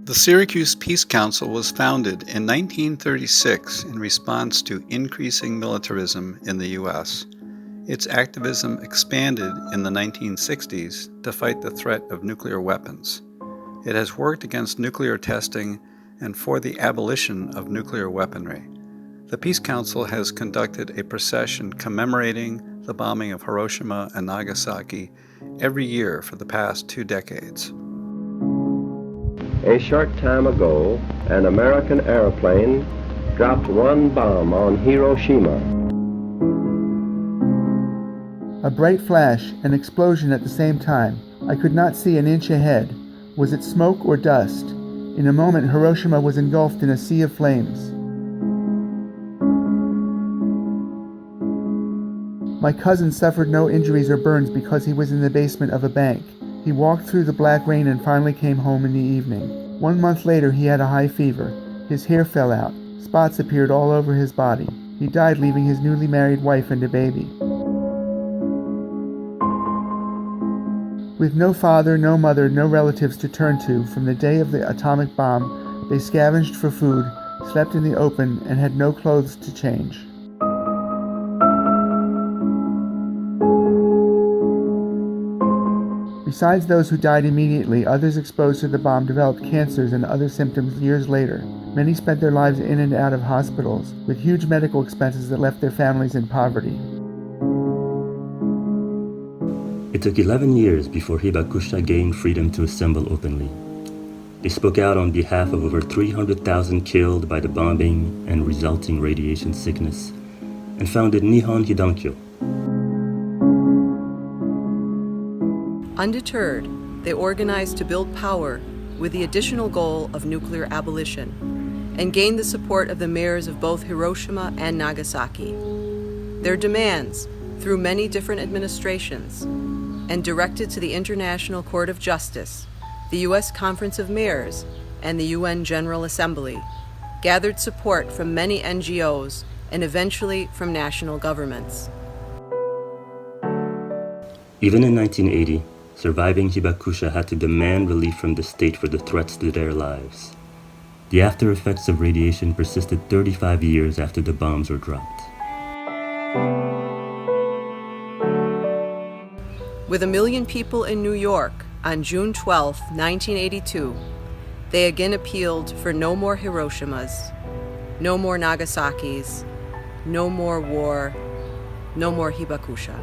The Syracuse Peace Council was founded in 1936 in response to increasing militarism in the U.S. Its activism expanded in the 1960s to fight the threat of nuclear weapons. It has worked against nuclear testing and for the abolition of nuclear weaponry. The Peace Council has conducted a procession commemorating the bombing of Hiroshima and Nagasaki every year for the past 2 decades. A short time ago, an American airplane dropped one bomb on Hiroshima. A bright flash, an explosion at the same time. I could not see an inch ahead. Was it smoke or dust? In a moment, Hiroshima was engulfed in a sea of flames. My cousin suffered no injuries or burns because he was in the basement of a bank. He walked through the black rain and finally came home in the evening. 1 month later, he had a high fever. His hair fell out. Spots appeared all over his body. He died, leaving his newly married wife and a baby. With no father, no mother, no relatives to turn to, from the day of the atomic bomb, they scavenged for food, slept in the open, and had no clothes to change. Besides those who died immediately, others exposed to the bomb developed cancers and other symptoms years later. Many spent their lives in and out of hospitals, with huge medical expenses that left their families in poverty. It took 11 years before Hibakusha gained freedom to assemble openly. They spoke out on behalf of over 300,000 killed by the bombing and resulting radiation sickness, and founded Nihon Hidankyo. Undeterred, they organized to build power with the additional goal of nuclear abolition, and gained the support of the mayors of both Hiroshima and Nagasaki. Their demands, through many different administrations, and directed to the International Court of Justice, the U.S. Conference of Mayors, and the UN General Assembly, gathered support from many NGOs and eventually from national governments. Even in 1980, surviving Hibakusha had to demand relief from the state for the threats to their lives. The after effects of radiation persisted 35 years after the bombs were dropped. With 1 million people in New York on June 12, 1982, they again appealed for no more Hiroshimas, no more Nagasakis, no more war, no more Hibakusha.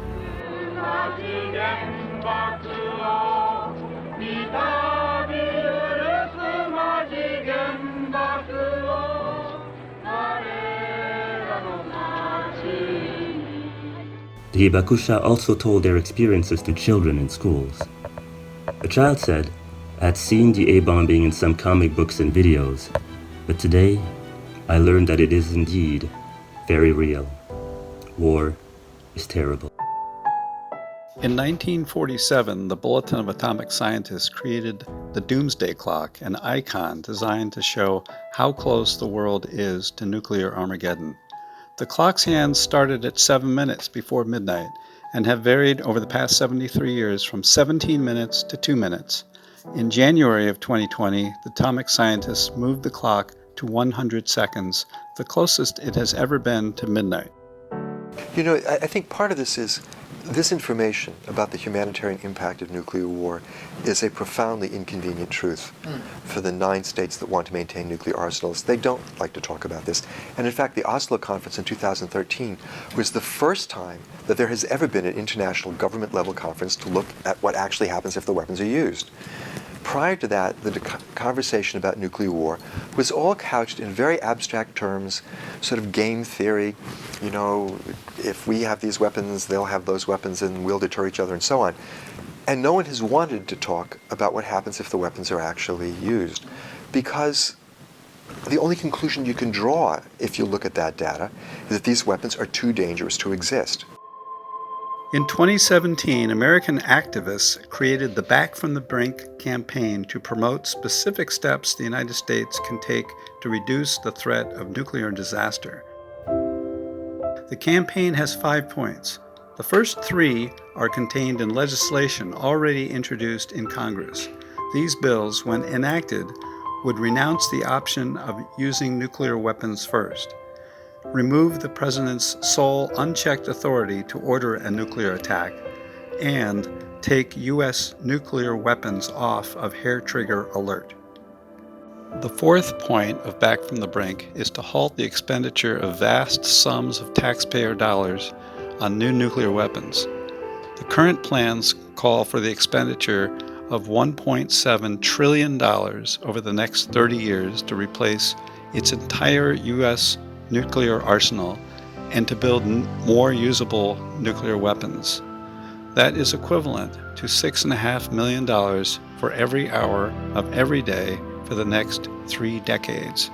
The Hibakusha also told their experiences to children in schools. A child said, "I had seen the A-bombing in some comic books and videos, but today I learned that it is indeed very real. War is terrible." In 1947, the Bulletin of Atomic Scientists created the Doomsday Clock, an icon designed to show how close the world is to nuclear Armageddon. The clock's hands started at 7 minutes before midnight and have varied over the past 73 years from 17 minutes to 2 minutes. In January of 2020, the atomic scientists moved the clock to 100 seconds, the closest it has ever been to midnight. You know, I think part of this is this information about the humanitarian impact of nuclear war is a profoundly inconvenient truth for the 9 states that want to maintain nuclear arsenals. They don't like to talk about this. And in fact, the Oslo Conference in 2013 was the first time that there has ever been an international government-level conference to look at what actually happens if the weapons are used. Prior to that, the conversation about nuclear war was all couched in very abstract terms, sort of game theory. You know, if we have these weapons, they'll have those weapons, and we'll deter each other, and so on. And no one has wanted to talk about what happens if the weapons are actually used, because the only conclusion you can draw, if you look at that data, is that these weapons are too dangerous to exist. In 2017, American activists created the Back from the Brink campaign to promote specific steps the United States can take to reduce the threat of nuclear disaster. The campaign has 5 points. The first 3 are contained in legislation already introduced in Congress. These bills, when enacted, would renounce the option of using nuclear weapons first, remove the president's sole unchecked authority to order a nuclear attack, and take U.S. nuclear weapons off of hair-trigger alert. The fourth point of Back from the Brink is to halt the expenditure of vast sums of taxpayer dollars on new nuclear weapons. The current plans call for the expenditure of $1.7 trillion over the next 30 years to replace its entire U.S. nuclear arsenal and to build more usable nuclear weapons. That is equivalent to $6.5 million for every hour of every day for the next 3 decades.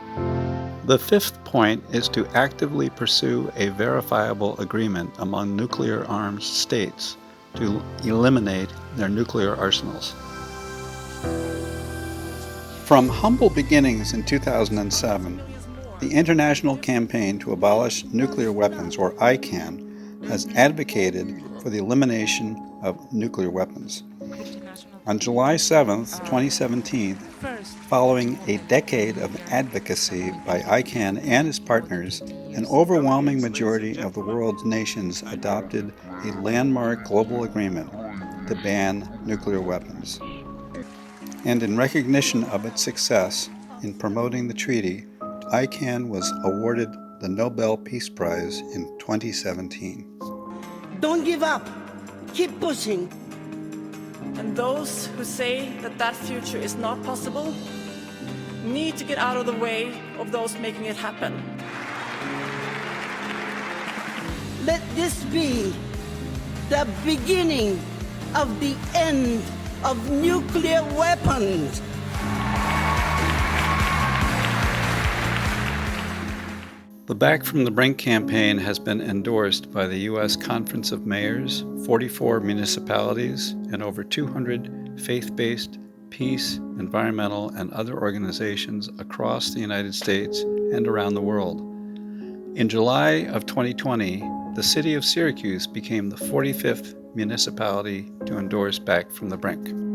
The fifth point is to actively pursue a verifiable agreement among nuclear-armed states to eliminate their nuclear arsenals. From humble beginnings in 2007, the International Campaign to Abolish Nuclear Weapons, or ICAN, has advocated for the elimination of nuclear weapons. On July 7, 2017, following a decade of advocacy by ICAN and its partners, an overwhelming majority of the world's nations adopted a landmark global agreement to ban nuclear weapons. And in recognition of its success in promoting the treaty, ICAN was awarded the Nobel Peace Prize in 2017. Don't give up. Keep pushing. And those who say that that future is not possible need to get out of the way of those making it happen. Let this be the beginning of the end of nuclear weapons. The Back from the Brink campaign has been endorsed by the U.S. Conference of Mayors, 44 municipalities, and over 200 faith-based, peace, environmental, and other organizations across the United States and around the world. In July of 2020, the city of Syracuse became the 45th municipality to endorse Back from the Brink.